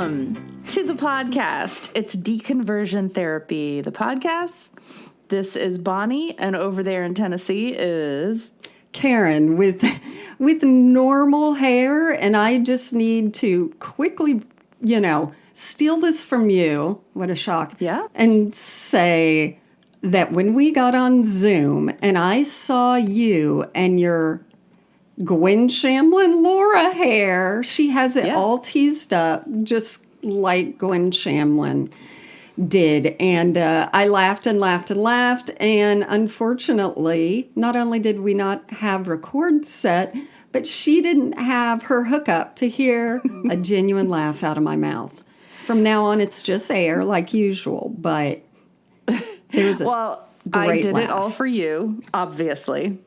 Welcome to the podcast. It's Deconversion Therapy, the podcast. This is Bonnie, and over there in Tennessee is Karen with normal hair, and I just need to quickly, steal this from you. What a shock. Yeah. And say that when we got on Zoom and I saw you and your Gwen Shamblin Lara hair, she has it all teased up just like Gwen Shamblin did. And I laughed and laughed and laughed. And unfortunately, not only did we not have record set, but she didn't have her hookup to hear a genuine laugh out of my mouth. From now on, it's just air like usual. But there's a I did laugh. it all for you, obviously.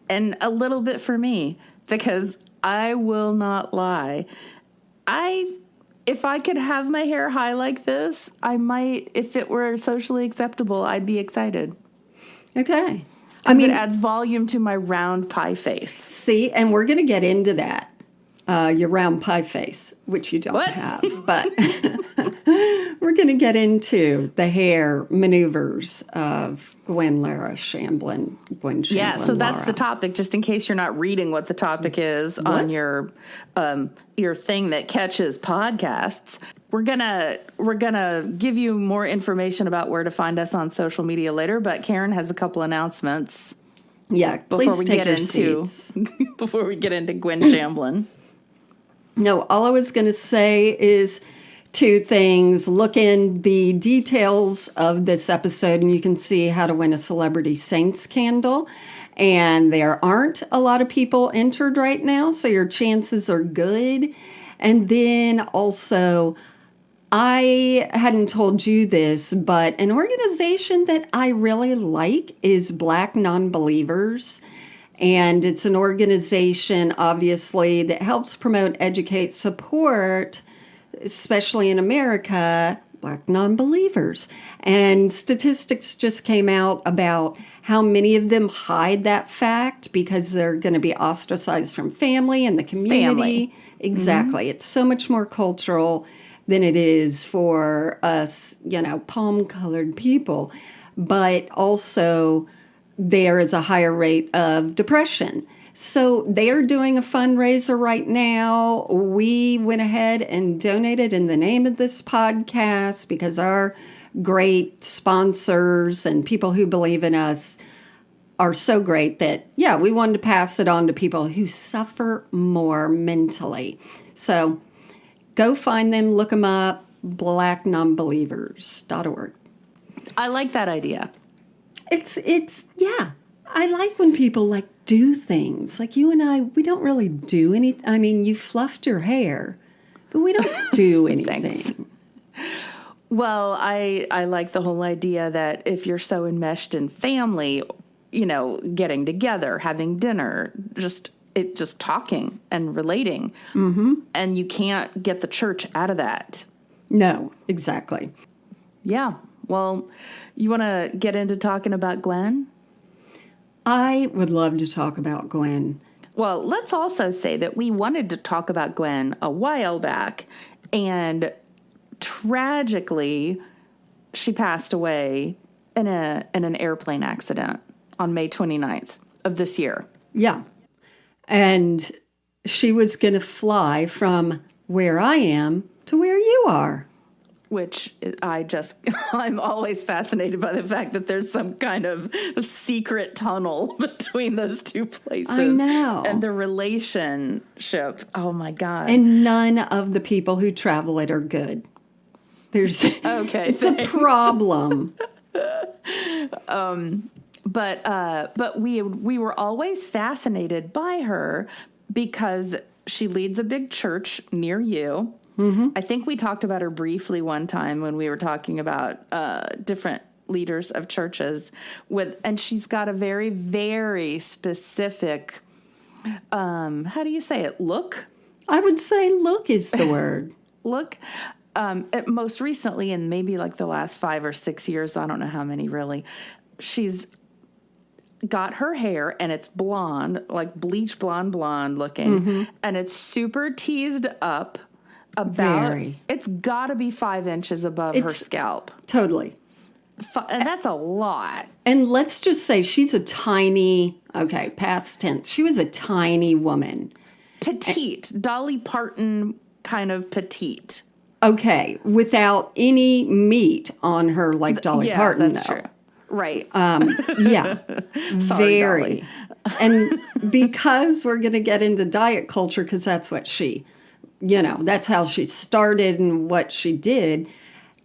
And a little bit for me, because I will not lie. If I could have my hair high like this, I might, if it were socially acceptable, I'd be excited. Okay. Because it adds volume to my round pie face. See, and we're going to get into that. Your round pie face, which you don't have. But we're going to get into the hair maneuvers of Gwen Shamblin. Yeah, so that's the topic, just in case you're not reading what the topic is on your thing that catches podcasts. We're gonna give you more information about where to find us on social media later, but Karen has a couple announcements. Yeah, before we take get your into seats. before we get into Gwen Shamblin. No, all I was going to say is two things. Look in the details of this episode and you can see how to win a Celebrity Saints candle. And there aren't a lot of people entered right now, so your chances are good. And then also, I hadn't told you this, but an organization that I really like is Black Nonbelievers. And it's an organization, obviously, that helps promote, educate, support, especially in America, Black nonbelievers. And statistics just came out about how many of them hide that fact because they're going to be ostracized from family and the community. Family. Exactly. Mm-hmm. It's so much more cultural than it is for us, palm-colored people. But also, there is a higher rate of depression. So they are doing a fundraiser right now. We went ahead and donated in the name of this podcast because our great sponsors and people who believe in us are so great that, we wanted to pass it on to people who suffer more mentally. So go find them, look them up, blacknonbelievers.org. I like that idea. It's I like when people do things. Like you and I, we don't really do anything. I mean, you fluffed your hair, but we don't do anything. Well, I like the whole idea that if you're so enmeshed in family, getting together, having dinner, just talking and relating, and you can't get the church out of that. No, exactly. Yeah. Well, you want to get into talking about Gwen? I would love to talk about Gwen. Well, let's also say that we wanted to talk about Gwen a while back, and tragically, she passed away in an airplane accident on May 29th of this year. Yeah. And she was going to fly from where I am to where you are. Which I'm always fascinated by the fact that there's some kind of secret tunnel between those two places. I know. And the relationship. Oh, my God. And none of the people who travel it are good. It's a problem. But we were always fascinated by her because she leads a big church near you. Mm-hmm. I think we talked about her briefly one time when we were talking about different leaders of churches and she's got a very, very specific, how do you say it? Look? I would say look is the word. Look. Most recently, in maybe the last 5 or 6 years, I don't know how many really, she's got her hair and it's blonde, like bleach blonde looking, and it's super teased up. It's got to be 5 inches above her scalp. Totally. And that's a lot. And let's just say she's a tiny, past tense. She was a tiny woman. Petite. Dolly Parton kind of petite. Okay. Without any meat on her like Dolly Parton, that's true. Right. Yeah. Sorry, very. Dolly. And because we're going to get into diet culture, because that's what that's how she started and what she did.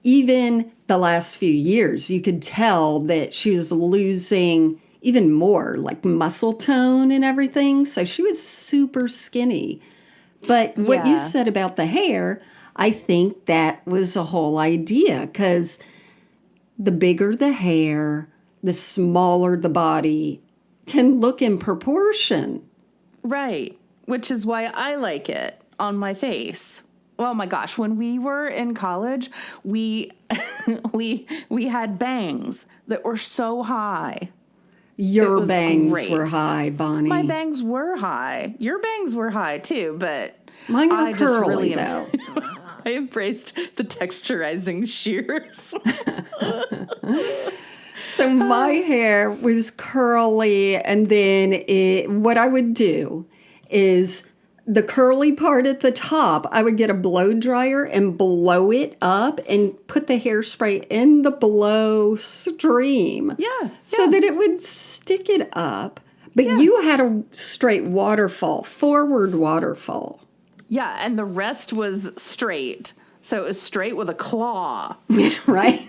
Even the last few years, you could tell that she was losing even more like muscle tone and everything. So she was super skinny. But what you said about the hair, I think that was a whole idea, because the bigger the hair, the smaller the body can look in proportion. Right. Which is why I like it on my face. Oh my gosh, when we were in college, we had bangs that were so high. Your bangs were high, Bonnie. My bangs were high. Your bangs were high too, but mine were curly though. I embraced the texturizing shears. So my hair was curly, and then what I would do is the curly part at the top, I would get a blow dryer and blow it up and put the hairspray in the blow stream. Yeah. So that it would stick it up. But you had a straight waterfall, forward waterfall. Yeah, and the rest was straight. So it was straight with a claw. Right?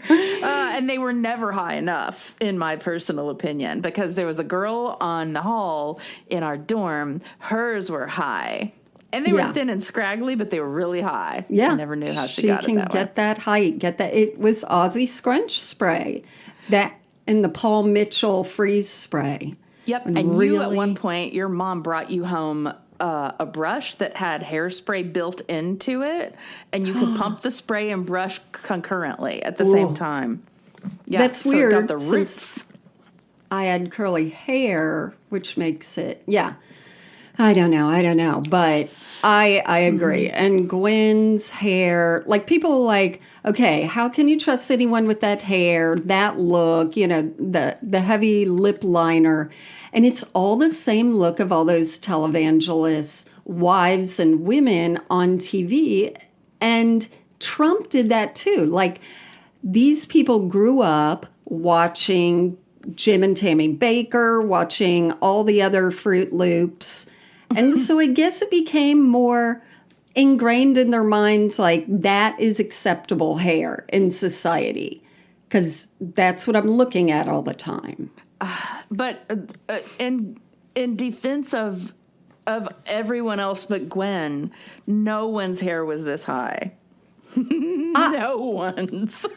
And they were never high enough, in my personal opinion, because there was a girl on the hall in our dorm. Hers were high. And they were thin and scraggly, but they were really high. Yeah. I never knew how she got it that way. She can get that height. It was Aussie Scrunch Spray. That and the Paul Mitchell Freeze Spray. Yep. And you, at one point, your mom brought you home a brush that had hairspray built into it, and you could pump the spray and brush concurrently at the same time. Yeah, that's weird. It got the roots. I had curly hair, which makes it, I don't know, but I agree. Mm-hmm. And Gwen's hair, like people are like, okay, how can you trust anyone with that hair, that look, the heavy lip liner? And it's all the same look of all those televangelists, wives and women on TV. And Trump did that too. Like, these people grew up watching Jim and Tammy Baker, watching all the other Fruit Loops. And so I guess it became more ingrained in their minds, like, that is acceptable hair in society, because that's what I'm looking at all the time. But in defense of everyone else but Gwen, no one's hair was this high. No one's.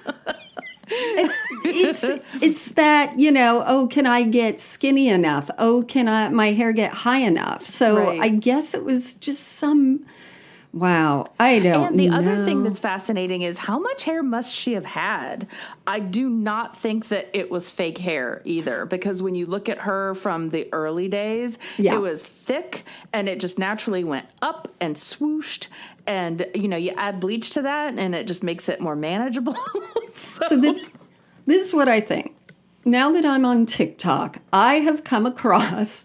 It's that, can I get skinny enough? Can my hair get high enough? So I guess it was just wow, I don't know. And the other thing that's fascinating is, how much hair must she have had? I do not think that it was fake hair either, because when you look at her from the early days, it was thick and it just naturally went up and swooshed. And, you add bleach to that and it just makes it more manageable. So this is what I think. Now that I'm on TikTok, I have come across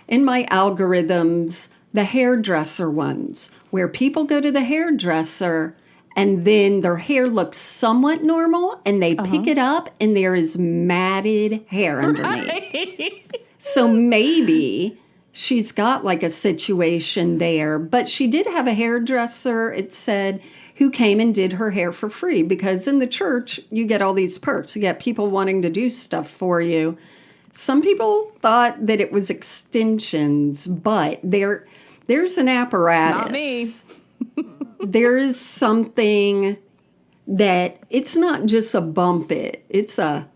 in my algorithms the hairdresser ones, where people go to the hairdresser and then their hair looks somewhat normal and they pick it up and there is matted hair underneath. Right. So maybe she's got like a situation there, but she did have a hairdresser, it said, who came and did her hair for free, because in the church you get all these perks. You get people wanting to do stuff for you. Some people thought that it was extensions, but there's an apparatus. Not me. There is something that it's not just a bump it. It's a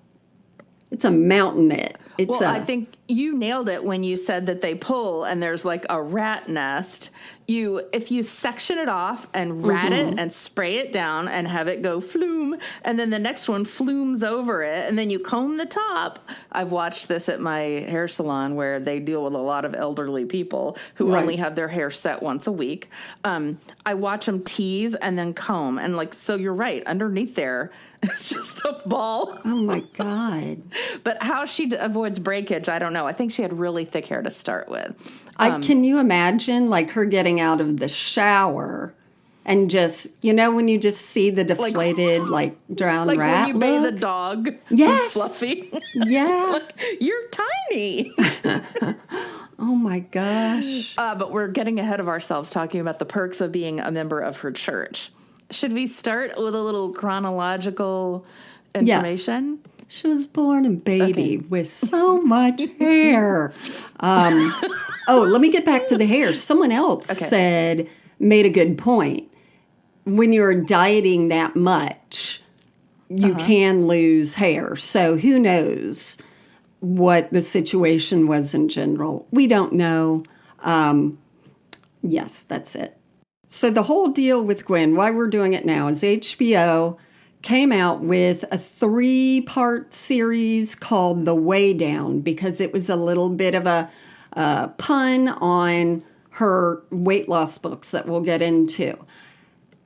mountain it. I think you nailed it when you said that they pull and there's like a rat nest. If you section it off and rat it and spray it down and have it go flume, and then the next one flumes over it, and then you comb the top. I've watched this at my hair salon where they deal with a lot of elderly people who only have their hair set once a week. I watch them tease and then comb, and like, so you're right, underneath there it's just a ball. Oh my God. But how she avoids breakage, I don't know. I think she had really thick hair to start with. Can you imagine like her getting out of the shower and just, when you just see the deflated, like drowned like rat when you bathe a look? dog Yes. who's fluffy. Yeah. Like, you're tiny. Oh my gosh. But we're getting ahead of ourselves talking about the perks of being a member of her church. Should we start with a little chronological information? Yes. She was born a baby with so much hair. Let me get back to the hair. Someone else made a good point. When you're dieting that much, you can lose hair. So who knows what the situation was in general. We don't know. Yes, that's it. So the whole deal with Gwen, why we're doing it now, is HBO came out with a 3-part series called The Way Down because it was a little bit of a pun on her weight loss books that we'll get into.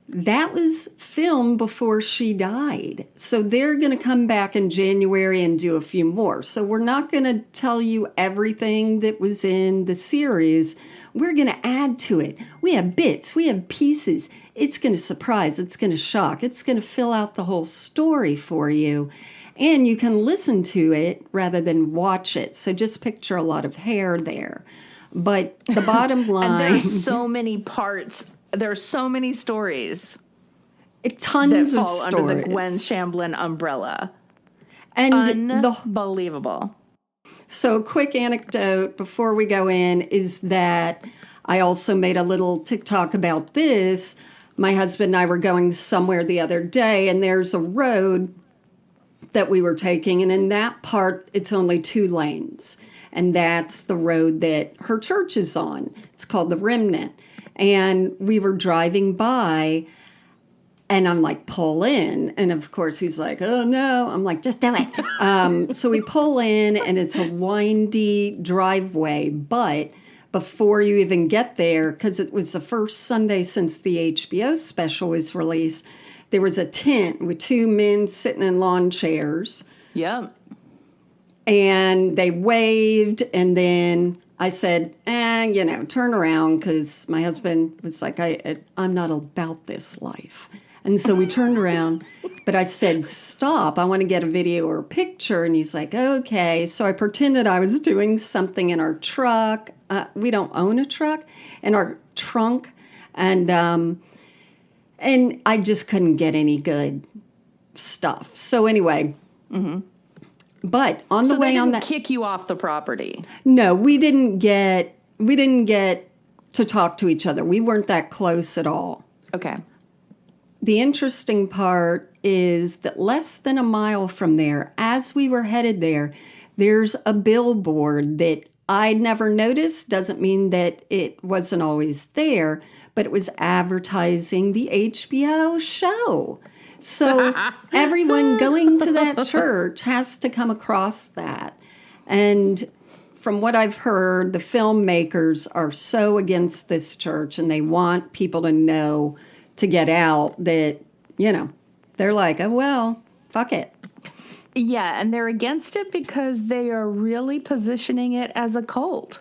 That was filmed before she died. So they're going to come back in January and do a few more. So we're not going to tell you everything that was in the series. We're going to add to it. We have bits. We have pieces. It's going to surprise. It's going to shock. It's going to fill out the whole story for you. And you can listen to it rather than watch it. So just picture a lot of hair there. But the bottom line... And there's so many parts. There's so many stories. Tons that of fall stories. under the Gwen Shamblin umbrella. And unbelievable. So a quick anecdote before we go in is that I also made a little TikTok about this. My husband and I were going somewhere the other day, and there's a road that we were taking, and in that part, it's only 2 lanes. And that's the road that her church is on. It's called the Remnant. And we were driving by, and I'm like, pull in. And of course, he's like, oh no. I'm like, just do it. So we pull in, and it's a windy driveway. But before you even get there, because it was the first Sunday since the HBO special was released, there was a tent with 2 men sitting in lawn chairs. Yep. And they waved, and then I said, turn around, because my husband was like, I'm not about this life. And so we turned around, but I said, stop, I want to get a video or a picture. And he's like, okay. So I pretended I was doing something in our truck. We don't own a truck, in our trunk. And I just couldn't get any good stuff. So anyway, but on the way on that, kick you off the property. No, we didn't get to talk to each other. We weren't that close at all. Okay. The interesting part is that less than a mile from there, as we were headed there, there's a billboard that I never noticed. Doesn't mean that it wasn't always there, but it was advertising the HBO show. So everyone going to that church has to come across that. And from what I've heard, the filmmakers are so against this church, and they want people to know, to get out, that, they're like, oh, well, fuck it. Yeah, and they're against it because they are really positioning it as a cult.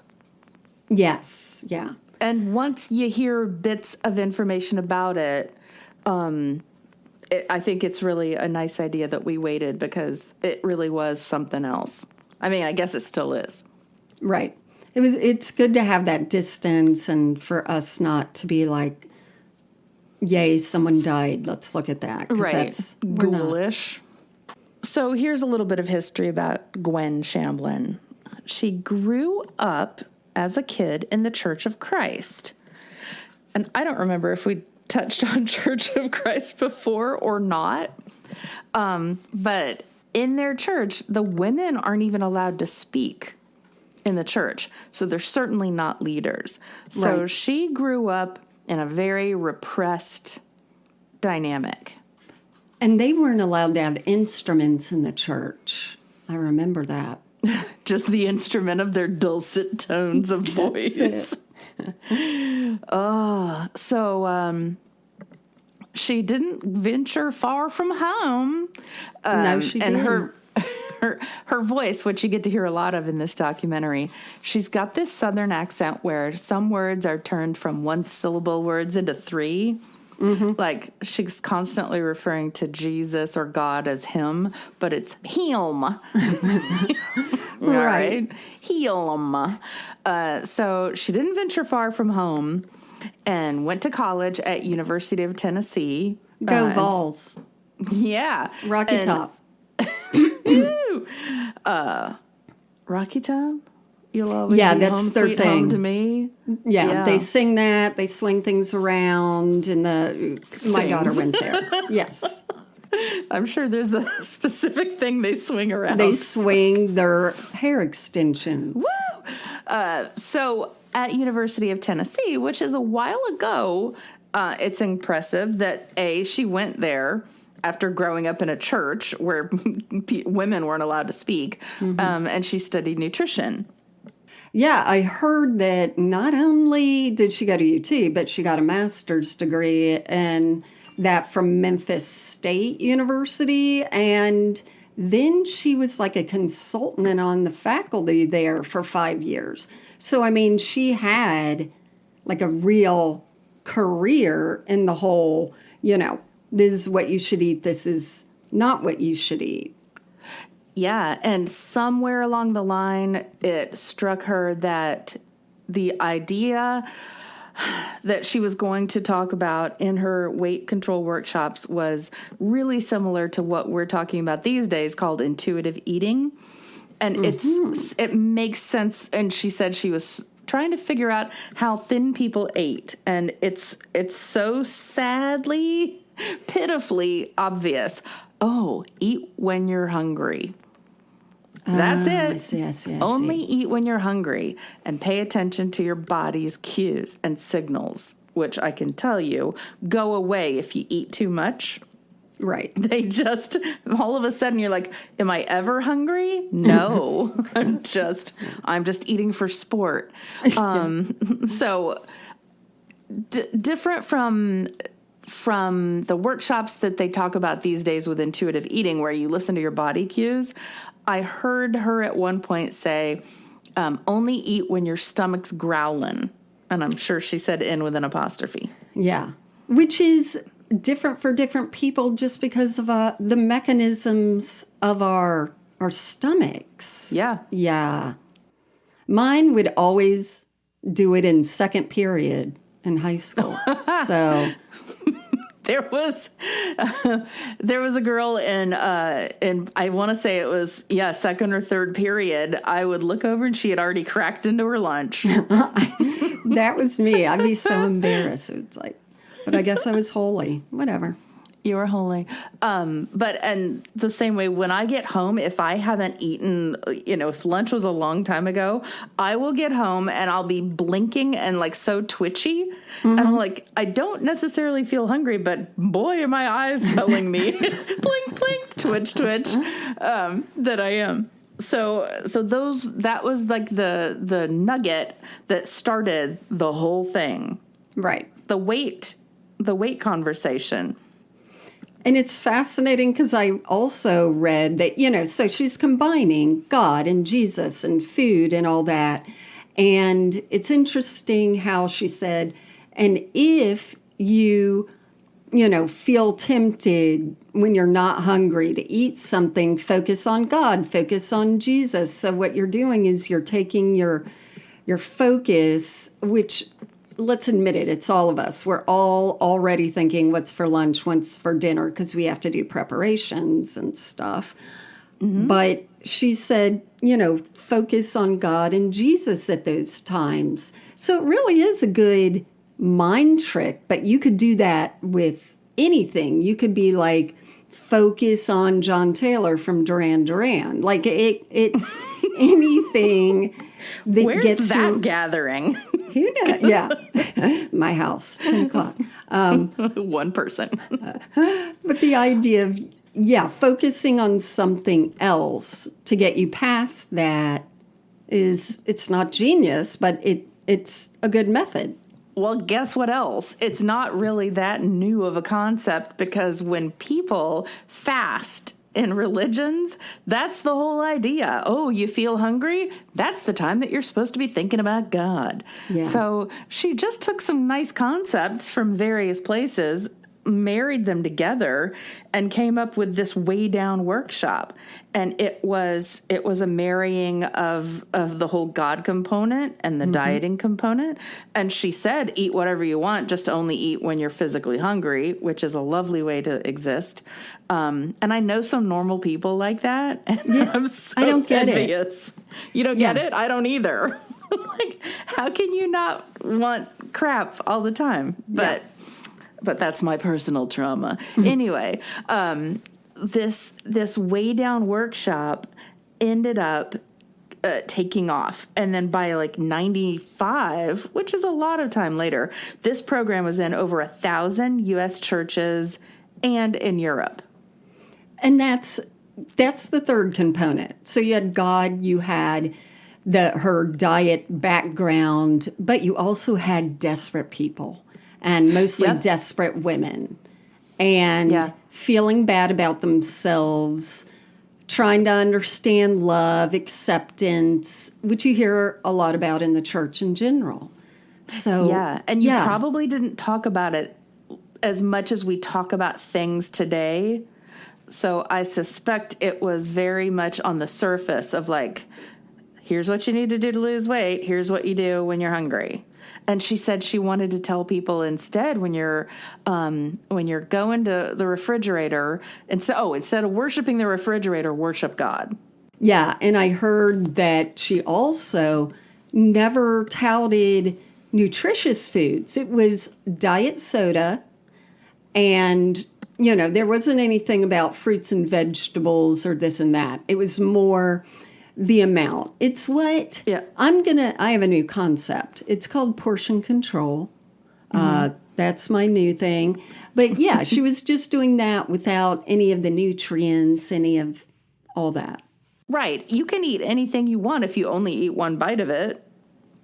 Yes, yeah. And once you hear bits of information about it, I think it's really a nice idea that we waited, because it really was something else. I mean, I guess it still is. Right. It's good to have that distance, and for us not to be like, yay, someone died, let's look at that. Right. Ghoulish. So here's a little bit of history about Gwen Shamblin. She grew up as a kid in the Church of Christ. And I don't remember if we touched on Church of Christ before or not. But in their church, the women aren't even allowed to speak. in the church. So they're certainly not leaders. So Right. she grew up in a very repressed dynamic. And they weren't allowed to have instruments in the church. I remember that. Just the instrument of their dulcet tones of voice. So she didn't venture far from home. No, she and didn't. her voice, which you get to hear a lot of in this documentary, she's got this southern accent where some words are turned from one syllable words into three. Like she's constantly referring to Jesus or God as him, but it's him. Right? Him. So she didn't venture far from home and went to college at University of Tennessee. Go Vols. Yeah. Rocky Top. Rocky Top? You'll always Yeah, be that's home, their sweet thing. home to me. Yeah, they sing that. They swing things around, and my daughter went there. Yes. I'm sure there's a specific thing they swing around. They swing their hair extensions. Woo! So at University of Tennessee, which is a while ago, it's impressive that she went there after growing up in a church where women weren't allowed to speak, and she studied nutrition. Yeah, I heard that not only did she go to UT, but she got a master's degree and that from Memphis State University. And then she was like a consultant on the faculty there for 5 years. So, I mean, she had like a real career in the whole, this is what you should eat, this is not what you should eat. Yeah, and somewhere along the line, it struck her that the idea that she was going to talk about in her weight control workshops was really similar to what we're talking about these days called intuitive eating. And it makes sense. And she said she was trying to figure out how thin people ate. And it's so sadly, pitifully obvious. Oh, eat when you're hungry. That's it. Yes. Only eat when you're hungry and pay attention to your body's cues and signals, which I can tell you go away if you eat too much. Right. They just, all of a sudden you're like, am I ever hungry? No, I'm just eating for sport. So different from the workshops that they talk about these days with intuitive eating, where you listen to your body cues. I heard her at one point say, only eat when your stomach's growling. And I'm sure she said in with an apostrophe. Yeah. Which is different for different people just because of the mechanisms of our stomachs. Yeah. Yeah. Mine would always do it in second period in high school. So... There was a girl in I want to say it was second or third period. I would look over and she had already cracked into her lunch. That was me. I'd be so embarrassed. It's like, but I guess I was holy. Whatever. You were holy. And the same way when I get home, if I haven't eaten, if lunch was a long time ago, I will get home and I'll be blinking and like so twitchy. And I'm like, I don't necessarily feel hungry, but boy, are my eyes telling me blink, blink, twitch, that I am. So that was like the nugget that started the whole thing. Right. The weight conversation. And it's fascinating because I also read that, so she's combining God and Jesus and food and all that. And it's interesting how she said, and if you, feel tempted when you're not hungry to eat something, focus on God, focus on Jesus. So what you're doing is you're taking your focus, which... Let's admit it, it's all of us. We're all already thinking what's for lunch, what's for dinner, because we have to do preparations and stuff. But she said, focus on God and Jesus at those times. So it really is a good mind trick, but you could do that with anything. You could be like, focus on John Taylor from Duran Duran. Like it's anything that Where's gets that you... gathering? Who knows? Yeah. My house, 10 o'clock. One person. But the idea of, focusing on something else to get you past that it's not genius, but it's a good method. Well, guess what else? It's not really that new of a concept, because when people fast in religions, that's the whole idea. Oh, you feel hungry? That's the time that you're supposed to be thinking about God. Yeah. So she just took some nice concepts from various places, married them together, and came up with this way down workshop. And it was a marrying of the whole God component and the dieting component. And she said, eat whatever you want, just only eat when you're physically hungry, which is a lovely way to exist. And I know some normal people like that. And I'm so I don't get envious. You don't get it? I don't either. Like, how can you not want crap all the time? But that's my personal trauma. Anyway, this way down workshop ended up taking off. And then by like 95, which is a lot of time later, this program was in over 1,000 U.S. churches and in Europe. And that's the third component. So you had God, you had her diet background, but you also had desperate people. And mostly desperate women, and feeling bad about themselves, trying to understand love, acceptance, which you hear a lot about in the church in general. So and you probably didn't talk about it as much as we talk about things today. So I suspect it was very much on the surface of like, here's what you need to do to lose weight. Here's what you do when you're hungry. And she said she wanted to tell people instead, when you're going to the refrigerator, instead of worshiping the refrigerator, worship God. Yeah, and I heard that she also never touted nutritious foods. It was diet soda, and there wasn't anything about fruits and vegetables or this and that. It was more the amount. It's what I have a new concept. It's called portion control. That's my new thing. But she was just doing that without any of the nutrients, any of all that. Right. You can eat anything you want if you only eat one bite of it.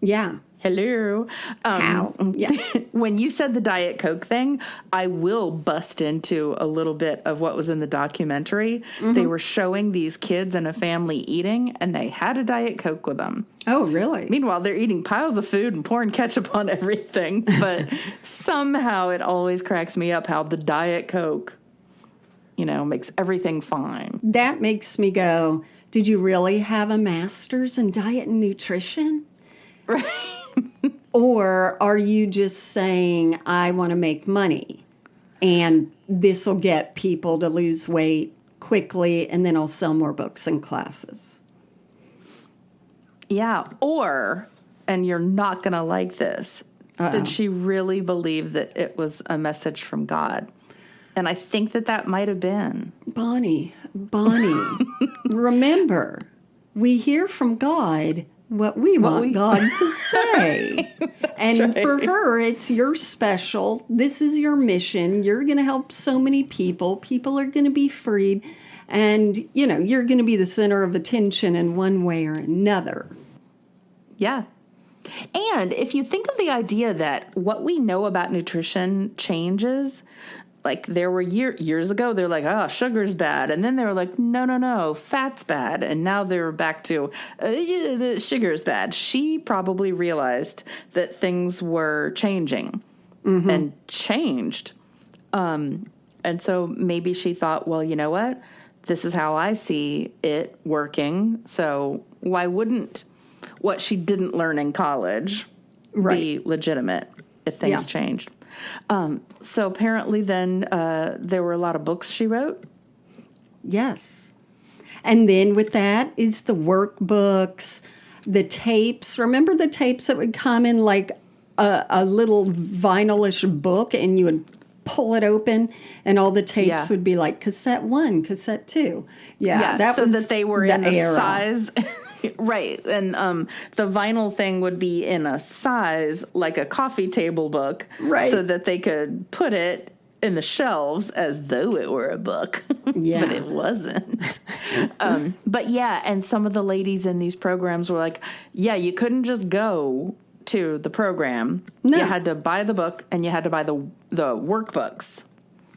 Yeah. Hello. How? Yeah. When you said the Diet Coke thing, I will bust into a little bit of what was in the documentary. They were showing these kids and a family eating, and they had a Diet Coke with them. Oh, really? Meanwhile, they're eating piles of food and pouring ketchup on everything. But somehow it always cracks me up how the Diet Coke, makes everything fine. That makes me go, did you really have a master's in diet and nutrition? Right. Or are you just saying, I want to make money, and this will get people to lose weight quickly, and then I'll sell more books and classes? Yeah. Or, and you're not going to like this, did she really believe that it was a message from God? And I think that might have been. Bonnie, remember, we hear from God what we want God to say. And for her, it's you're special. This is your mission. You're going to help so many people. People are going to be freed. And, you're going to be the center of attention in one way or another. Yeah. And if you think of the idea that what we know about nutrition changes, like there were years ago, they're like, oh, sugar's bad. And then they were like, no, fat's bad. And now they're back to sugar's bad. She probably realized that things were changing and changed. And so maybe she thought, well, you know what? This is how I see it working. So why wouldn't what she didn't learn in college be legitimate if things changed? So apparently then there were a lot of books she wrote. Yes. And then with that is the workbooks, the tapes. Remember the tapes that would come in like a little vinylish book, and you would pull it open and all the tapes would be like cassette 1, cassette 2. Yeah, that so was that they were in the size Right. And the vinyl thing would be in a size like a coffee table book. Right. So that they could put it in the shelves as though it were a book. Yeah. But it wasn't. But yeah, and some of the ladies in these programs were like, yeah, you couldn't just go to the program. No. You had to buy the book and you had to buy the workbooks.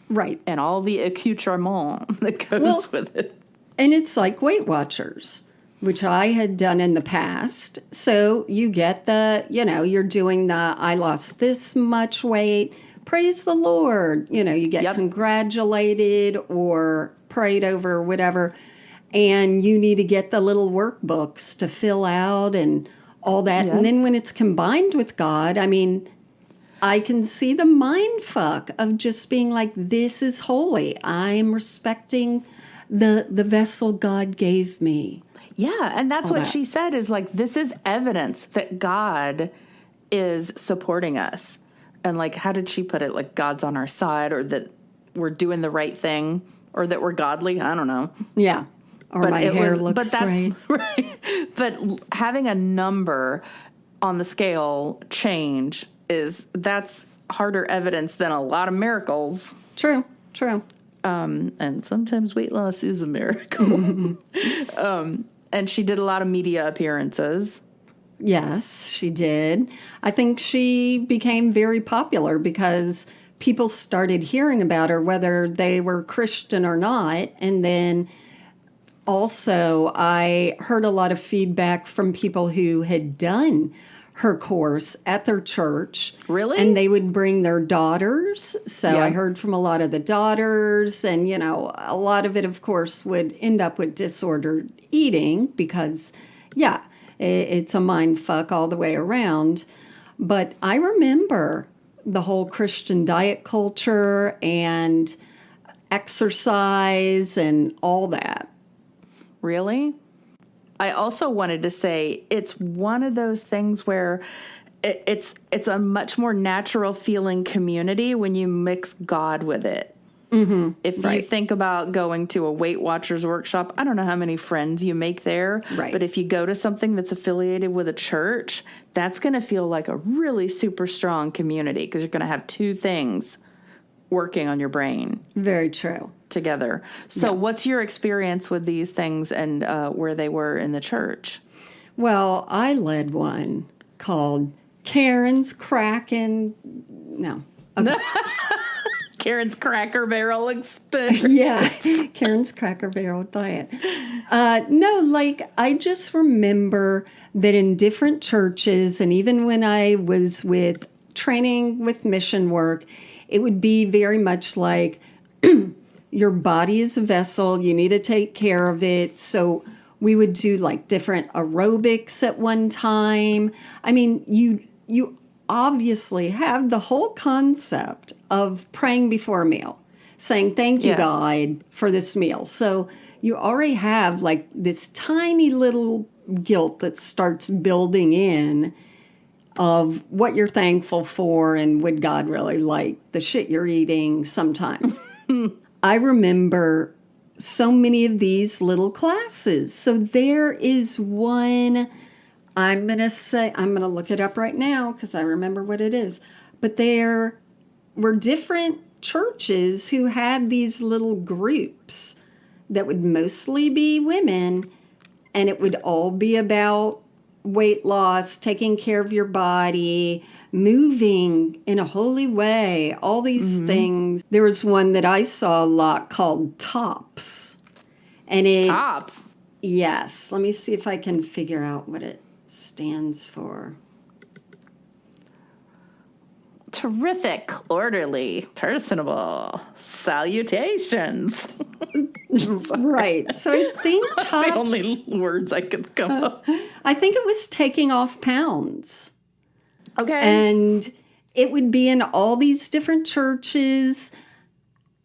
Right. And all the accoutrement that goes with it. And it's like Weight Watchers, which I had done in the past. So you get you're doing the, I lost this much weight. Praise the Lord. You get congratulated or prayed over or whatever. And you need to get the little workbooks to fill out and all that. Yeah. And then when it's combined with God, I mean, I can see the mind fuck of just being like, this is holy. I'm respecting the vessel God gave me. Yeah, and that's what she said is like, this is evidence that God is supporting us. And like, how did she put it? Like, God's on our side, or that we're doing the right thing, or that we're godly. I don't know. Yeah. Or but my hair looks great. Right. But having a number on the scale change that's harder evidence than a lot of miracles. True. And sometimes weight loss is a miracle. And she did a lot of media appearances. Yes, she did. I think she became very popular because people started hearing about her, whether they were Christian or not. And then also I heard a lot of feedback from people who had done her course at their church. Really? And they would bring their daughters. So I heard from a lot of the daughters. And, a lot of it, of course, would end up with disordered eating because, it's a mind fuck all the way around. But I remember the whole Christian diet culture and exercise and all that. Really? I also wanted to say it's one of those things where it's a much more natural feeling community when you mix God with it. Mm-hmm. If you think about going to a Weight Watchers workshop, I don't know how many friends you make there, but if you go to something that's affiliated with a church, that's going to feel like a really super strong community because you're going to have two things working on your brain. Very true. Together. So what's your experience with these things and where they were in the church? Well, I led one called Karen's Crackin'. No. Okay. Karen's Cracker Barrel Experiment. Yes, Karen's Cracker Barrel Diet. I just remember that in different churches, and even when I was with training with mission work, it would be very much like your body is a vessel. You need to take care of it. So we would do like different aerobics at one time. I mean, you obviously have the whole concept of praying before a meal, saying thank you, God, for this meal. So you already have like this tiny little guilt that starts building in of what you're thankful for and would God really like the shit you're eating sometimes. I remember so many of these little classes. So there is one, I'm going to look it up right now because I remember what it is. But there were different churches who had these little groups that would mostly be women, and it would all be about weight loss, taking care of your body, moving in a holy way, all these things. There was one that I saw a lot called TOPS. TOPS? Yes. Let me see if I can figure out what it stands for. Terrific, orderly, personable salutations. Right. So I think TOPS... the only words I could come up. I think it was taking off pounds. Okay. And it would be in all these different churches.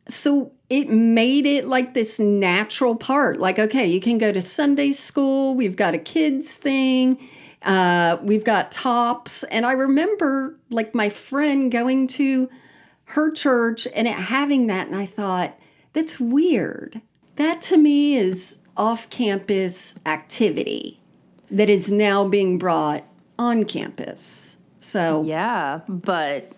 So it made it like this natural part. Like, okay, you can go to Sunday school. We've got a kids thing. We've got TOPS. And I remember like my friend going to her church and it having that. And I thought, that's weird. That to me is off-campus activity. that is now being brought on campus. So yeah, but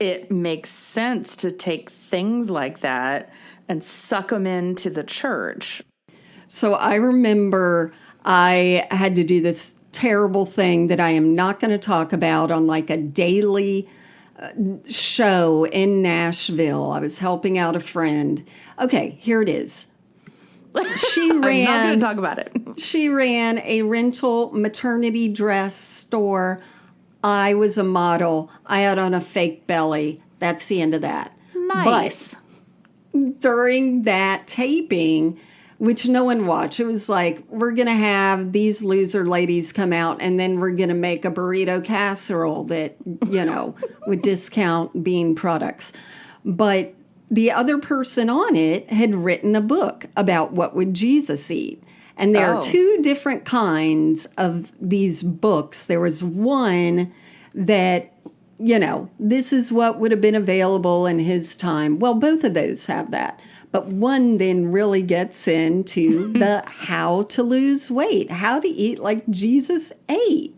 it makes sense to take things like that and suck them into the church. So I remember I had to do this terrible thing that I am not going to talk about on like a daily show in Nashville. I was helping out a friend. Okay, here it is. She ran. I'm not going to talk about it. She ran a rental maternity dress store. I was a model. I had on a fake belly. That's the end of that. Nice. But during that taping, which no one watched, it was like, we're going to have these loser ladies come out and then we're going to make a burrito casserole that, would discount bean products. But the other person on it had written a book about what would Jesus eat. And there are two different kinds of these books. There was one that, this is what would have been available in his time. Well, both of those have that. But one then really gets into the how to lose weight, how to eat like Jesus ate.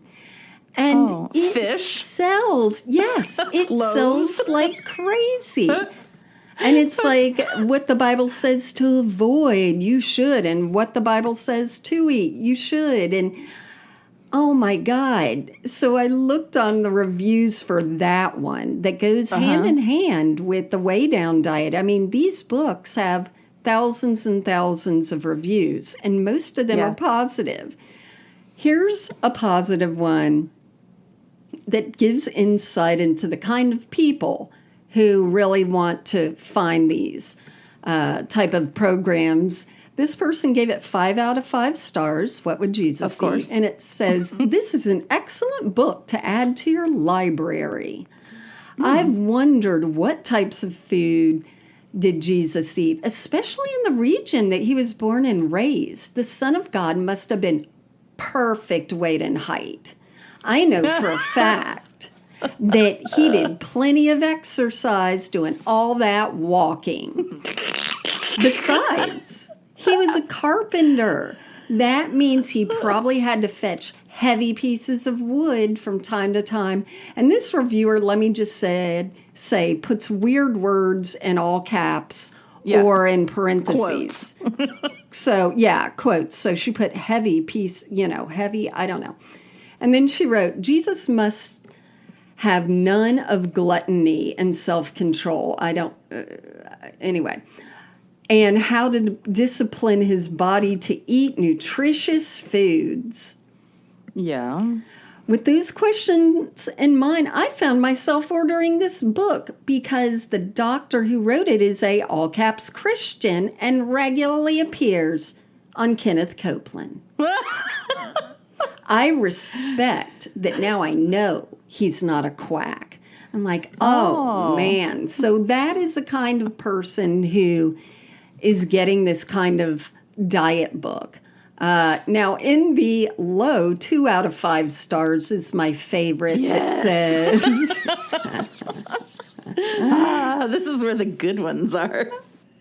And it fish sells. Yes, it sells like crazy. And it's like what the Bible says to avoid, you should. And what the Bible says to eat, you should. And oh my God. So I looked on the reviews for that one that goes hand in hand with the Way Down diet. I mean, these books have thousands and thousands of reviews, and most of them are positive. Here's a positive one that gives insight into the kind of people who really want to find these type of programs. This person gave it 5 out of 5 stars. What would Jesus Of course. eat? And it says, this is an excellent book to add to your library. I've wondered what types of food did Jesus eat, especially in the region that he was born and raised. The Son of God must have been perfect weight and height. I know for a fact that he did plenty of exercise doing all that walking. Besides, he was a carpenter. That means he probably had to fetch heavy pieces of wood from time to time. And this reviewer, let me just say puts weird words in all caps or in parentheses. So, quotes. So she put heavy piece, heavy, I don't know. And then she wrote, Jesus must have none of gluttony and self-control. Anyway. And how to discipline his body to eat nutritious foods. Yeah. With those questions in mind, I found myself ordering this book because the doctor who wrote it is a all-caps Christian and regularly appears on Kenneth Copeland. I respect that now I know he's not a quack. I'm like, oh, man. So that is the kind of person who is getting this kind of diet book. Now, in the low, 2 out of 5 stars is my favorite. Yes. It says, this is where the good ones are.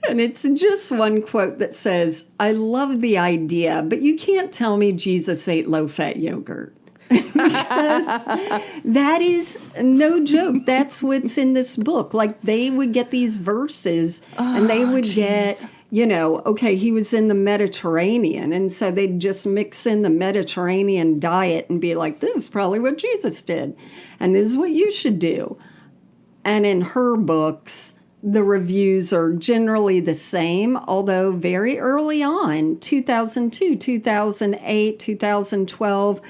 and it's just one quote that says, I love the idea, but you can't tell me Jesus ate low-fat yogurt. That is no joke. That's what's in this book. Like, they would get these verses and they would get, okay, he was in the Mediterranean. And so they'd just mix in the Mediterranean diet and be like, this is probably what Jesus did. And this is what you should do. And in her books, the reviews are generally the same, although very early on, 2002, 2008, 2012,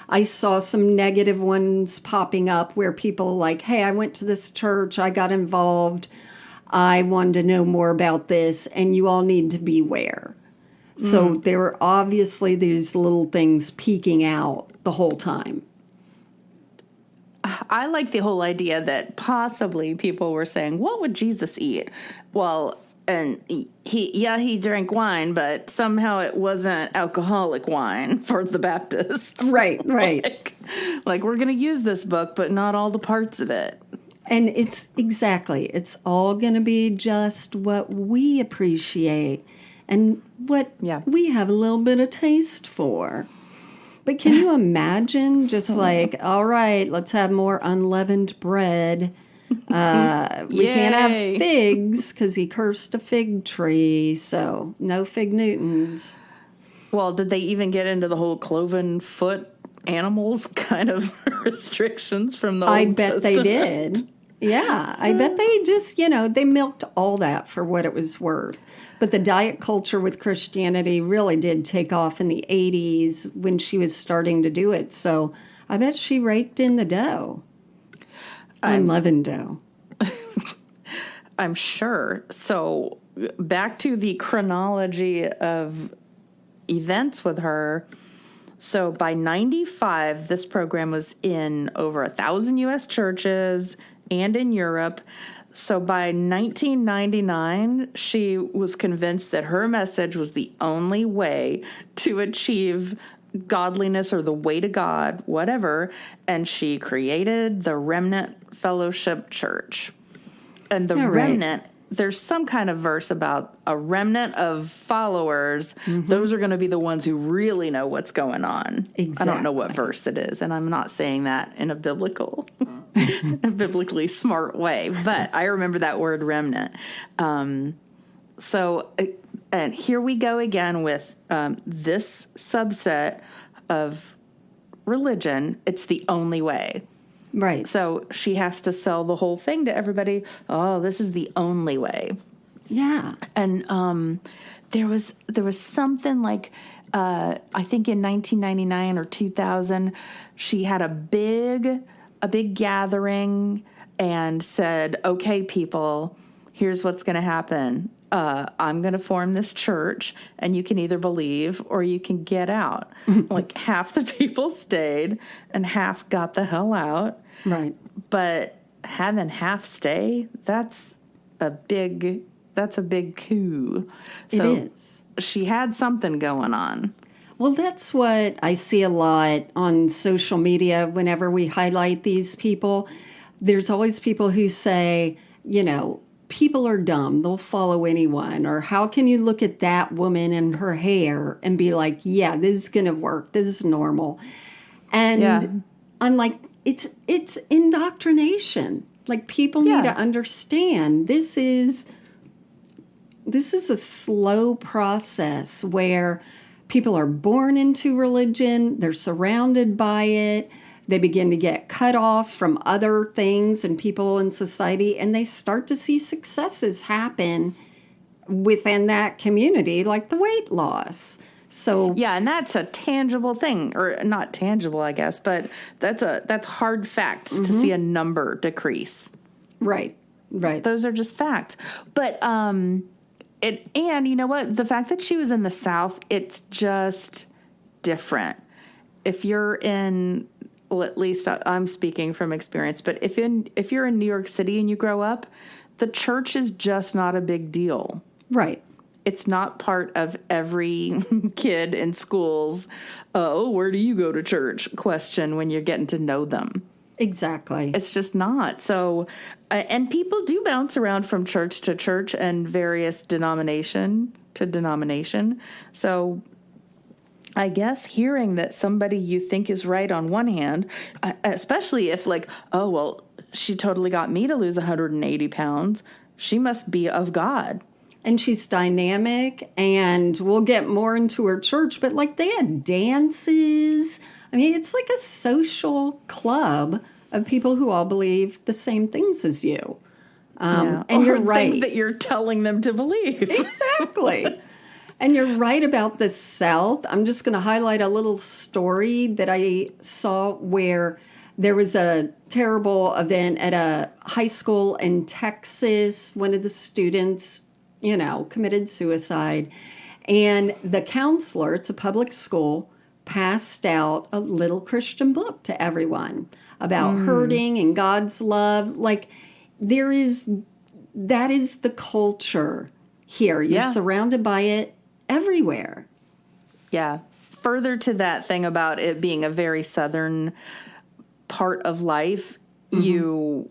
I saw some negative ones popping up where people are like, hey, I went to this church, I got involved, I wanted to know more about this, and you all need to beware. So there are obviously these little things peeking out the whole time. I like the whole idea that possibly people were saying, what would Jesus eat? Well, and he drank wine, but somehow it wasn't alcoholic wine for the Baptists. Right. Like we're going to use this book, but not all the parts of it. And it's all going to be just what we appreciate and what we have a little bit of taste for. But can you imagine just like, all right, let's have more unleavened bread. We can't have figs because he cursed a fig tree. So no fig Newtons. Well, did they even get into the whole cloven foot animals kind of restrictions from the Old Testament? I bet they did. Yeah, I bet they just, they milked all that for what it was worth. But the diet culture with Christianity really did take off in the 80s when she was starting to do it. So I bet she raked in the dough. Unleavened dough. I'm sure. So back to the chronology of events with her. So by 95, this program was in over 1,000 U.S. churches and in Europe. So by 1999, she was convinced that her message was the only way to achieve godliness or the way to God, whatever. And she created the Remnant Fellowship Church. And the Remnant, there's some kind of verse about a remnant of followers. Mm-hmm. Those are going to be the ones who really know what's going on. Exactly. I don't know what verse it is, and I'm not saying that in a biblically smart way, but I remember that word remnant. So, and here we go again with this subset of religion. It's the only way. Right. So she has to sell the whole thing to everybody. Oh, this is the only way. Yeah. And there was something like, I think in 1999 or 2000, she had a big gathering and said, okay, people, here's what's going to happen. I'm going to form this church, and you can either believe or you can get out. Like half the people stayed and half got the hell out. Right. But having half stay, that's a big coup. So it is. She had something going on. Well, that's what I see a lot on social media whenever we highlight these people. There's always people who say, people are dumb. They'll follow anyone. Or how can you look at that woman and her hair and be like, yeah, this is going to work. This is normal. And I'm like, it's indoctrination. Like, people need to understand this is a slow process where people are born into religion. They're surrounded by it. They begin to get cut off from other things and people in society, and they start to see successes happen within that community, like the weight loss. So yeah, and that's a tangible thing, or not tangible, I guess, but that's hard facts to see a number decrease. Right. Those are just facts. But and you know what? The fact that she was in the South, it's just different. If you're in, well, at least I'm speaking from experience, but if you're in New York City and you grow up, the church is just not a big deal. Right. It's not part of every kid in schools, where do you go to church question when you're getting to know them. Exactly. It's just not. So, and people do bounce around from church to church and various denomination to denomination. So I guess hearing that somebody you think is right on one hand, especially if like, oh, well, she totally got me to lose 180 pounds. She must be of God. And she's dynamic, and we'll get more into her church, but like they had dances. I mean, it's like a social club of people who all believe the same things as you. And you're right. Things that you're telling them to believe. Exactly. And you're right about the South. I'm just going to highlight a little story that I saw where there was a terrible event at a high school in Texas. One of the students, committed suicide. And the counselor, it's a public school, passed out a little Christian book to everyone about hurting and God's love. Like, that is the culture here. You're surrounded by it everywhere. Yeah. Further to that thing about it being a very Southern part of life, you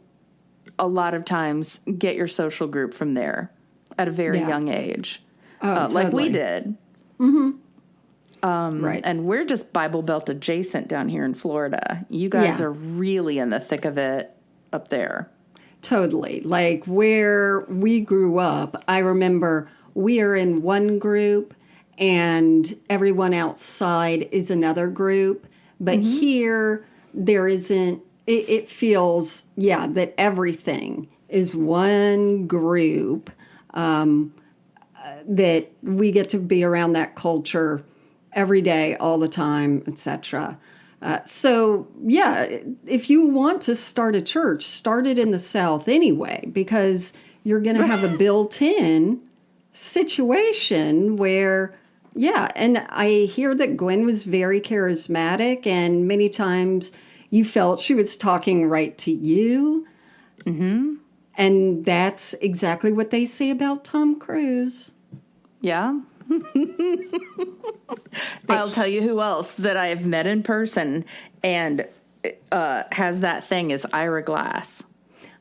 a lot of times get your social group from there at a very young age. Totally. Like we did. Right. And we're just Bible Belt adjacent down here in Florida. You guys are really in the thick of it up there. Totally. Like where we grew up, I remember we are in one group and everyone outside is another group. But here, there isn't, it feels, that everything is one group, that we get to be around that culture every day, all the time, etc. If you want to start a church, start it in the South anyway, because you're going to have a built-in situation where, and I hear that Gwen was very charismatic, and many times you felt she was talking right to you. Mm-hmm. And that's exactly what they say about Tom Cruise. Yeah. I'll tell you who else that I have met in person and has that thing is Ira Glass.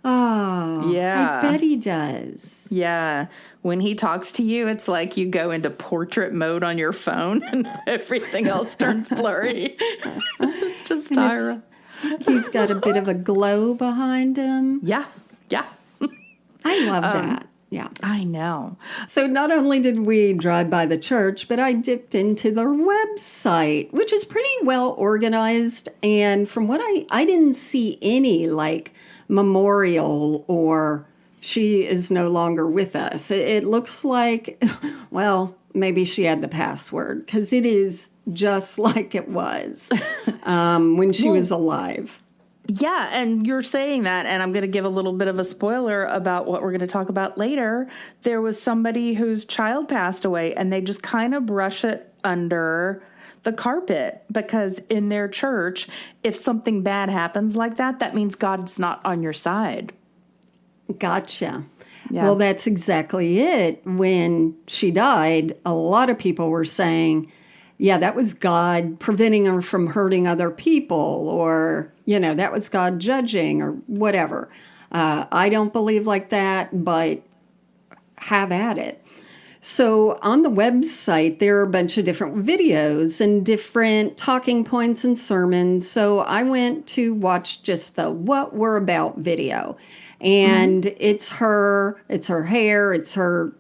Oh, yeah. I bet he does. Yeah. When he talks to you, it's like you go into portrait mode on your phone and everything else turns blurry. It's just Ira. He's got a bit of a glow behind him. Yeah. Yeah. I love that. Yeah. I know. So not only did we drive by the church, but I dipped into their website, which is pretty well organized. And from what I didn't see any like memorial or she is no longer with us. It looks like, well, maybe she had the password because it is just like it was when she was alive. Yeah, and you're saying that, and I'm going to give a little bit of a spoiler about what we're going to talk about later. There was somebody whose child passed away, and they just kind of brush it under the carpet because in their church, if something bad happens like that, that means God's not on your side. Gotcha. Yeah. Well, that's exactly it. When she died, a lot of people were saying, yeah, that was God preventing her from hurting other people, or, that was God judging or whatever. I don't believe like that, but have at it. So on the website, there are a bunch of different videos and different talking points and sermons. So I went to watch just the What We're About video. And it's her hair, it's her,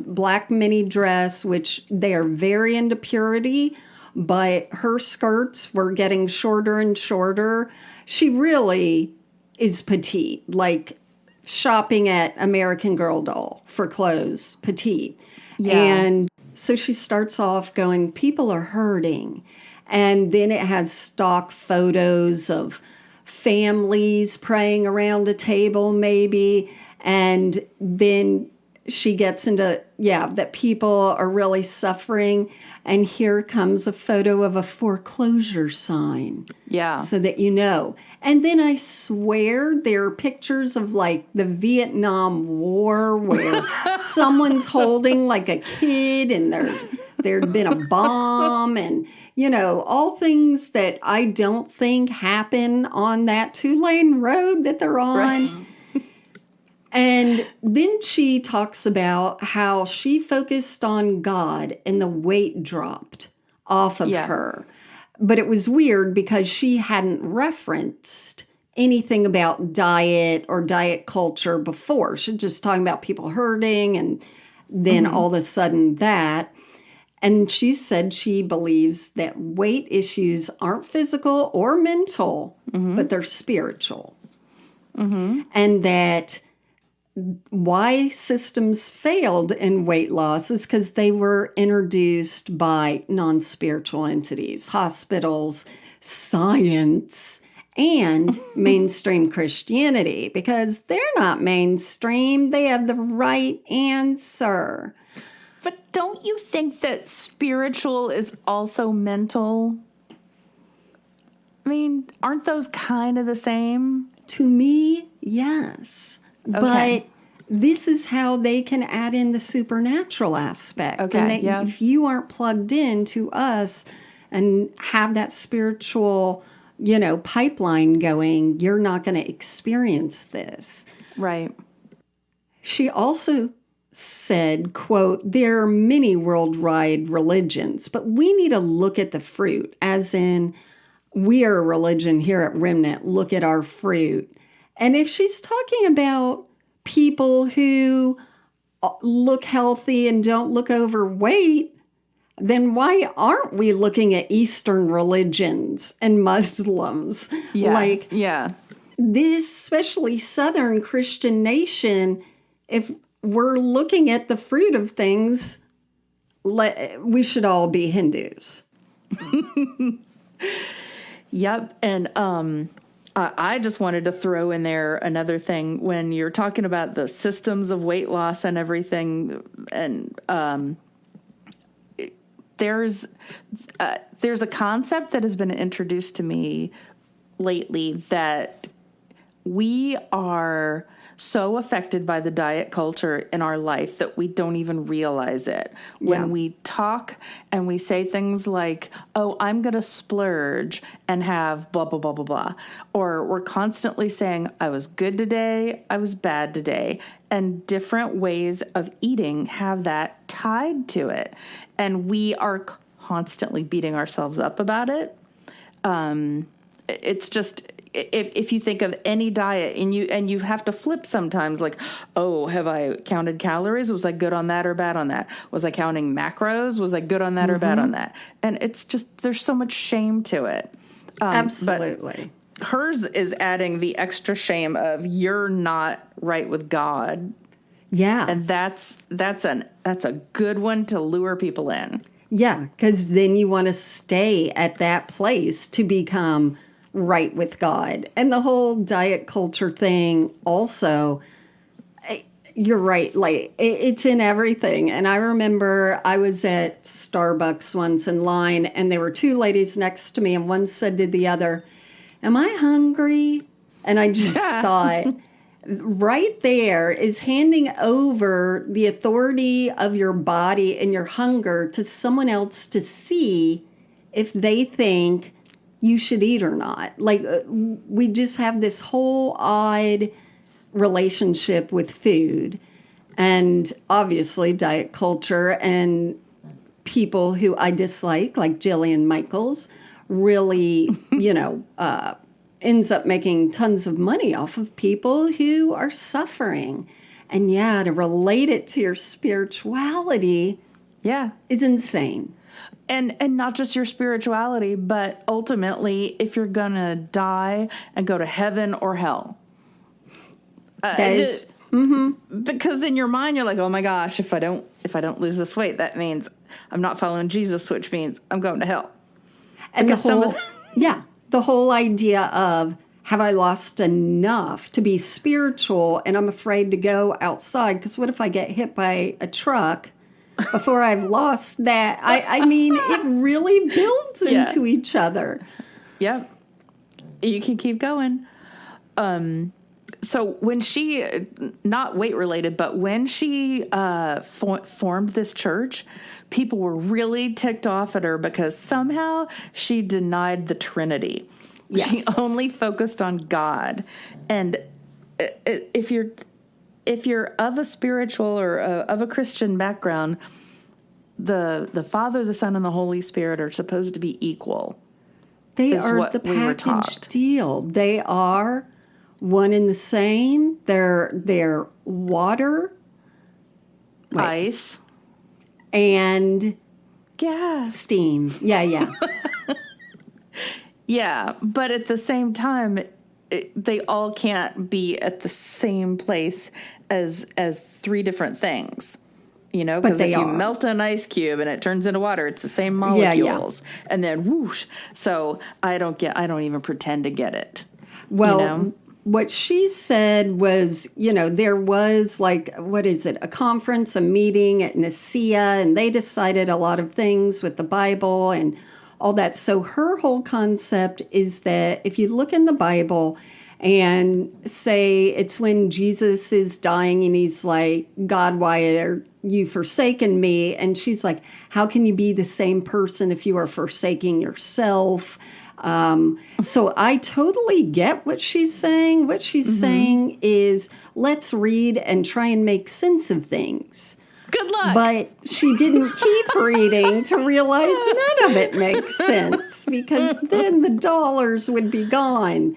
black mini dress, which they are very into purity, but her skirts were getting shorter and shorter. She really is petite, like shopping at American Girl doll for clothes, petite. Yeah. And so she starts off going, people are hurting. And then it has stock photos of families praying around a table maybe, and then she gets into that people are really suffering, and here comes a photo of a foreclosure sign, so that and then I swear there are pictures of like the Vietnam War where someone's holding like a kid and there'd been a bomb, and all things that I don't think happen on that 2-lane road that they're on. Right. And then she talks about how she focused on God and the weight dropped off of her. But it was weird because she hadn't referenced anything about diet or diet culture before. She was just talking about people hurting, and then all of a sudden that. And she said she believes that weight issues aren't physical or mental, but they're spiritual. And that why systems failed in weight loss is because they were introduced by non-spiritual entities, hospitals, science, and mainstream Christianity, because they're not mainstream. They have the right answer. But don't you think that spiritual is also mental? I mean, aren't those kind of the same? To me, yes. Okay. But this is how they can add in the supernatural aspect. Okay, and if you aren't plugged in to us and have that spiritual, pipeline going, you're not going to experience this. Right. She also said, quote, there are many worldwide religions, but we need to look at the fruit, as in we are a religion here at Remnant. Look at our fruit. And if she's talking about people who look healthy and don't look overweight, then why aren't we looking at Eastern religions and Muslims? Yeah. This, especially Southern Christian nation, if we're looking at the fruit of things, we should all be Hindus. Yep. And I just wanted to throw in there another thing when you're talking about the systems of weight loss and everything. And there's a concept that has been introduced to me lately that we are so affected by the diet culture in our life that we don't even realize it. When we talk and we say things like, oh, I'm going to splurge and have blah, blah, blah, blah, blah. Or we're constantly saying, I was good today, I was bad today. And different ways of eating have that tied to it. And we are constantly beating ourselves up about it. It's just... If you think of any diet and you have to flip sometimes, like, oh, have I counted calories? Was I good on that or bad on that? Was I counting macros? Was I good on that or bad on that? And it's just, there's so much shame to it. Absolutely. But hers is adding the extra shame of you're not right with God. Yeah. And that's a good one to lure people in. Yeah, because then you want to stay at that place to become right with God. And the whole diet culture thing also, you're right, like it's in everything. And I remember I was at Starbucks once in line and there were two ladies next to me and one said to the other, am I hungry? And I just thought, right there is handing over the authority of your body and your hunger to someone else to see if they think you should eat or not. Like, we just have this whole odd relationship with food. And obviously, diet culture and people who I dislike, like Jillian Michaels, really, ends up making tons of money off of people who are suffering. And to relate it to your spirituality is insane. And not just your spirituality, but ultimately, if you're going to die and go to heaven or hell. Because in your mind, you're like, oh my gosh, if I don't lose this weight, that means I'm not following Jesus, which means I'm going to hell. And the whole idea of, have I lost enough to be spiritual and I'm afraid to go outside? Because what if I get hit by a truck before I've lost that? I mean, it really builds into each other. Yep. You can keep going. So when she, not weight related, but when she formed this church, people were really ticked off at her because somehow she denied the Trinity. Yes. She only focused on God. And if you're of a spiritual or of a Christian background, the Father, the Son, and the Holy Spirit are supposed to be equal. They are the package deal. They are one and the same. They're water, ice, and gas, steam. Yeah. Yeah, but at the same time, they all can't be at the same place as three different things. Because if you melt an ice cube and it turns into water, it's the same molecules. Yeah. And then whoosh. So I don't even pretend to get it. Well, what she said was, there was a conference, a meeting at Nicaea, and they decided a lot of things with the Bible and all that. So her whole concept is that if you look in the Bible and say it's when Jesus is dying and he's like, God, why are you forsaken me? And she's like, how can you be the same person if you are forsaking yourself? So I totally get what she's saying. What she's saying is, let's read and try and make sense of things. Good luck. But she didn't keep reading to realize none of it makes sense, because then the dollars would be gone.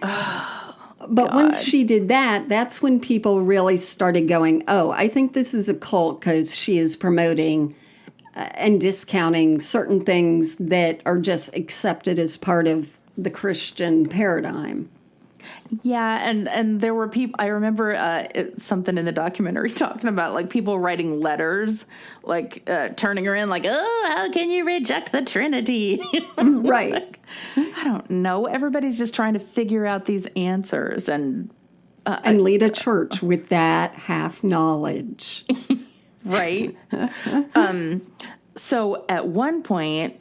But once she did that, that's when people really started going, oh, I think this is a cult because she is promoting and discounting certain things that are just accepted as part of the Christian paradigm. Yeah, and there were people, I remember something in the documentary talking about, like, people writing letters, like, turning her in, like, oh, how can you reject the Trinity? Right. Like, I don't know. Everybody's just trying to figure out these answers and lead a church with that half knowledge. Right. So at one point,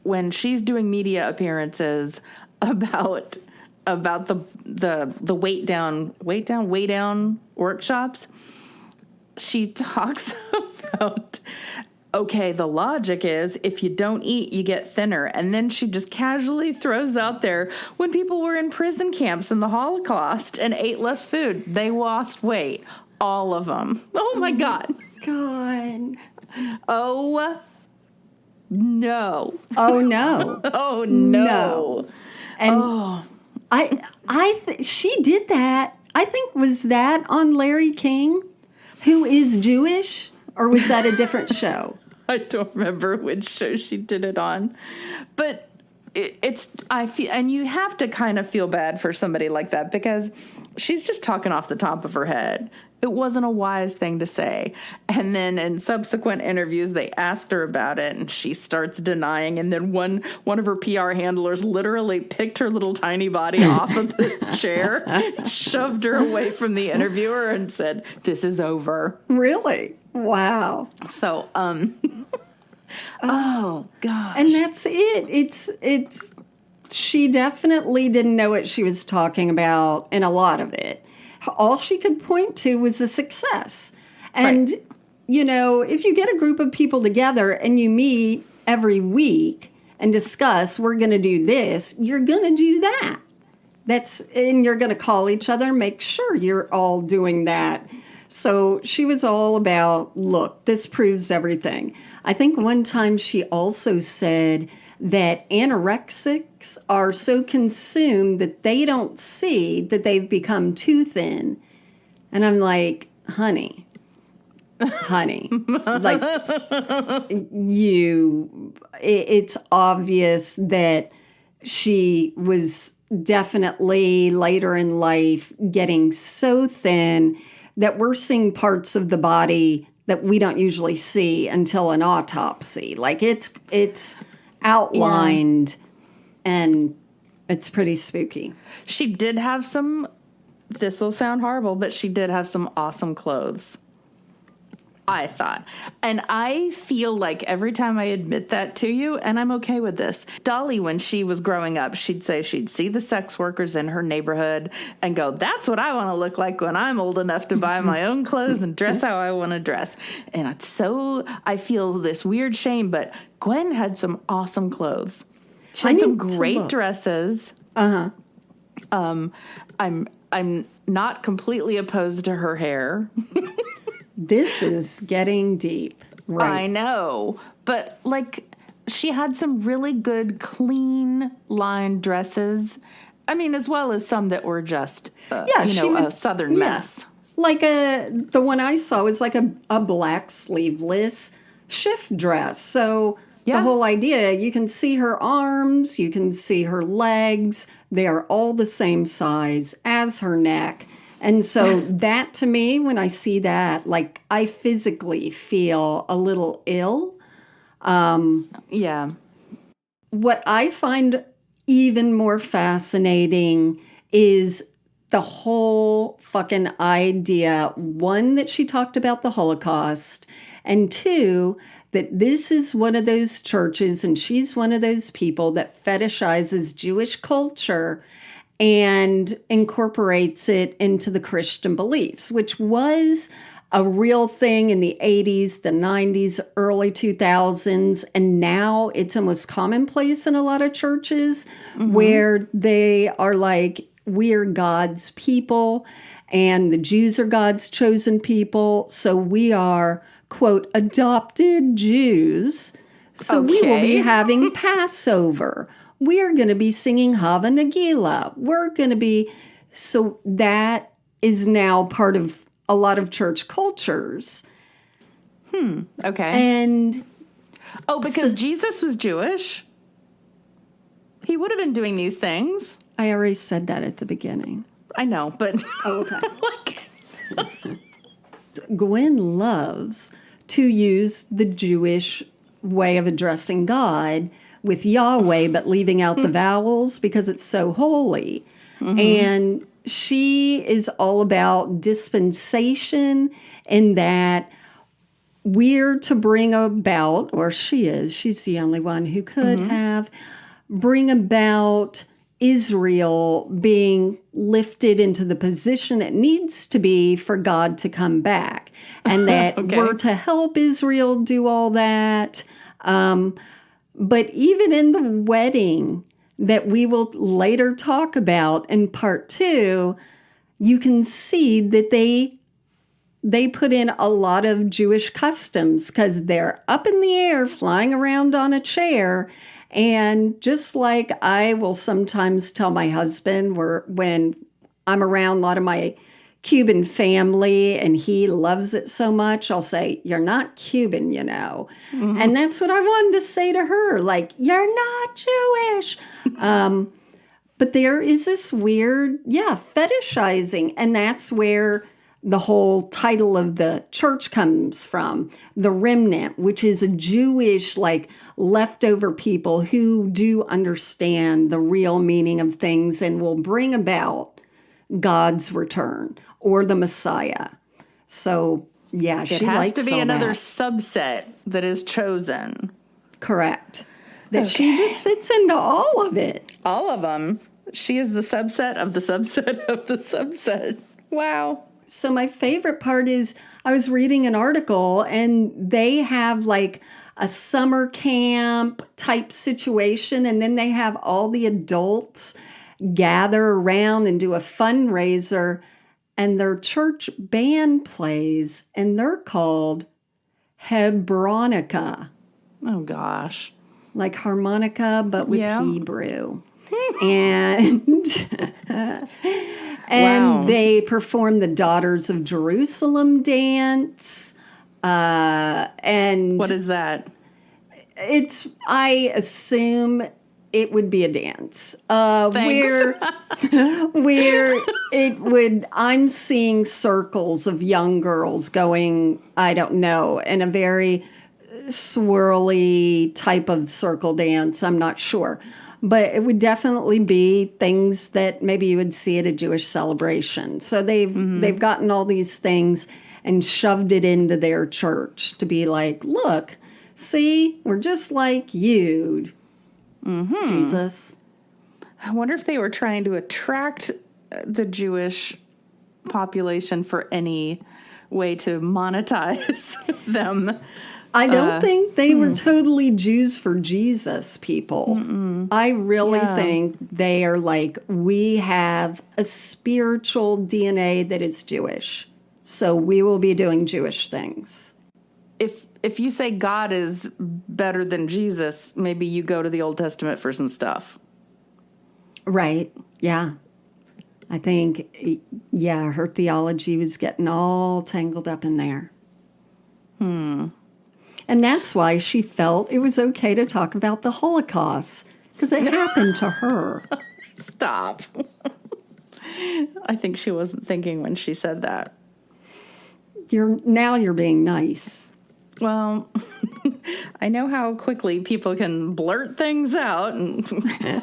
when she's doing media appearances about the weight down workshops, she talks about, okay, the logic is if you don't eat, you get thinner. And then she just casually throws out there, when people were in prison camps in the Holocaust and ate less food, they lost weight. All of them. Oh my God. God. Oh no. Oh no. Oh no. And she did that. I think, was that on Larry King, who is Jewish, or was that a different show? I don't remember which show she did it on, but I feel, and you have to kind of feel bad for somebody like that, because she's just talking off the top of her head. It wasn't a wise thing to say. And then in subsequent interviews, they asked her about it, and she starts denying. And then one of her PR handlers literally picked her little tiny body off of the chair, shoved her away from the interviewer, and said, "This is over." Really? Wow. So, oh gosh. And that's it. It's she definitely didn't know what she was talking about in a lot of it. All she could point to was a success. And, right. You know, if you get a group of people together and you meet every week and discuss, we're going to do this, you're going to do that. And you're going to call each other and make sure you're all doing that. So she was all about, look, this proves everything. I think one time she also said that anorexics are so consumed that they don't see that they've become too thin. And I'm like, honey, like, it's obvious that she was definitely later in life getting so thin that we're seeing parts of the body that we don't usually see until an autopsy. Like, it's outlined, and it's pretty spooky. She did have some, this will sound horrible, but she did have some awesome clothes, I thought. And I feel like every time I admit that to you, and I'm okay with this, Dolly, when she was growing up, she'd say she'd see the sex workers in her neighborhood and go, that's what I want to look like when I'm old enough to buy my own clothes and dress how I want to dress. And it's so, I feel this weird shame, but Gwen had some awesome clothes. She had some great dresses. Uh-huh. I'm not completely opposed to her hair. This is getting deep. Right. I know. But, like, she had some really good, clean line dresses. I mean, as well as some that were just, a southern mess. Like the one I saw was like a black sleeveless shift dress. So the whole idea, you can see her arms, you can see her legs. They are all the same size as her neck. And so that, to me, when I see that, like, I physically feel a little ill. Yeah. What I find even more fascinating is the whole fucking idea, one, that she talked about the Holocaust, and two, that this is one of those churches, and she's one of those people that fetishizes Jewish culture and incorporates it into the Christian beliefs, which was a real thing in the 80s, the 90s, early 2000s, and now it's almost commonplace in a lot of churches where they are like, we're God's people and the Jews are God's chosen people. So we are, quote, adopted Jews. So we will be having Passover. We are going to be singing Hava Nagila. We're going to be, so that is now part of a lot of church cultures. Okay. And because Jesus was Jewish, he would have been doing these things. I already said that at the beginning. I know, but Okay. Gwen loves to use the Jewish way of addressing God with Yahweh, but leaving out the vowels because it's so holy. And she is all about dispensation in that we're to bring about, or she's the only one who could have, bring about Israel being lifted into the position it needs to be for God to come back. And that we're to help Israel do all that. But even in the wedding that we will later talk about in part 2, you can see that they put in a lot of Jewish customs because they're up in the air, flying around on a chair. And just like I will sometimes tell my husband when I'm around a lot of my Cuban family and he loves it so much, I'll say, you're not Cuban, you know. And that's what I wanted to say to her, like, you're not Jewish. But there is this weird, fetishizing. And that's where the whole title of the church comes from, the Remnant, which is a Jewish, like, leftover people who do understand the real meaning of things and will bring about God's return or the Messiah. So, yeah, she likes all that. It has to be another subset that is chosen. Correct. That she just fits into all of it. All of them. She is the subset of the subset of the subset. Wow. So my favorite part is I was reading an article and they have like a summer camp type situation, and then they have all the adults gather around and do a fundraiser, and their church band plays, and they're called Hebronica. Oh, gosh. Like harmonica, but with Hebrew. And they perform the Daughters of Jerusalem dance. And what is that? I assume it would be a dance. Where it would, I'm seeing circles of young girls going, I don't know, in a very swirly type of circle dance. I'm not sure. But it would definitely be things that maybe you would see at a Jewish celebration. So they've gotten all these things and shoved it into their church to be like, look, see, we're just like you, Jesus. I wonder if they were trying to attract the Jewish population for any way to monetize them. I don't think they were totally Jews for Jesus people. I really think they are like, we have a spiritual DNA that is Jewish, so we will be doing Jewish things. If you say God is better than Jesus, maybe you go to the Old Testament for some stuff. Right, yeah. I think, her theology was getting all tangled up in there. And that's why she felt it was okay to talk about the Holocaust, because it happened to her. Stop. I think she wasn't thinking when she said that. You're being nice. Well, I know how quickly people can blurt things out and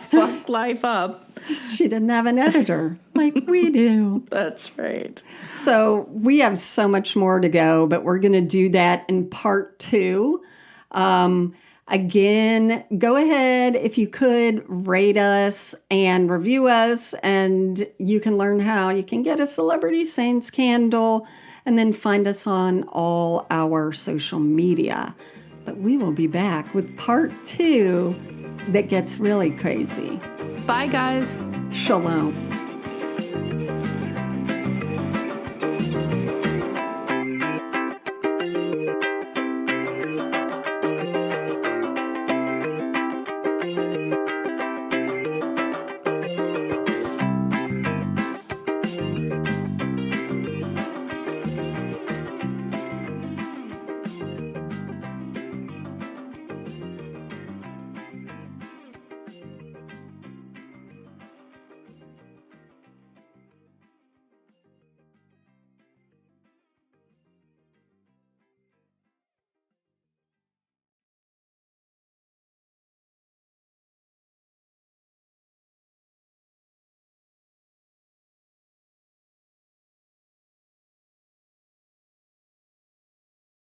fuck life up. She didn't have an editor like we do. That's right. So we have so much more to go, but we're going to do that in part 2. Again, go ahead, if you could, rate us and review us, and you can learn how you can get a Celebrity Saints candle and then find us on all our social media. But we will be back with part 2 that gets really crazy. Bye, guys. Shalom.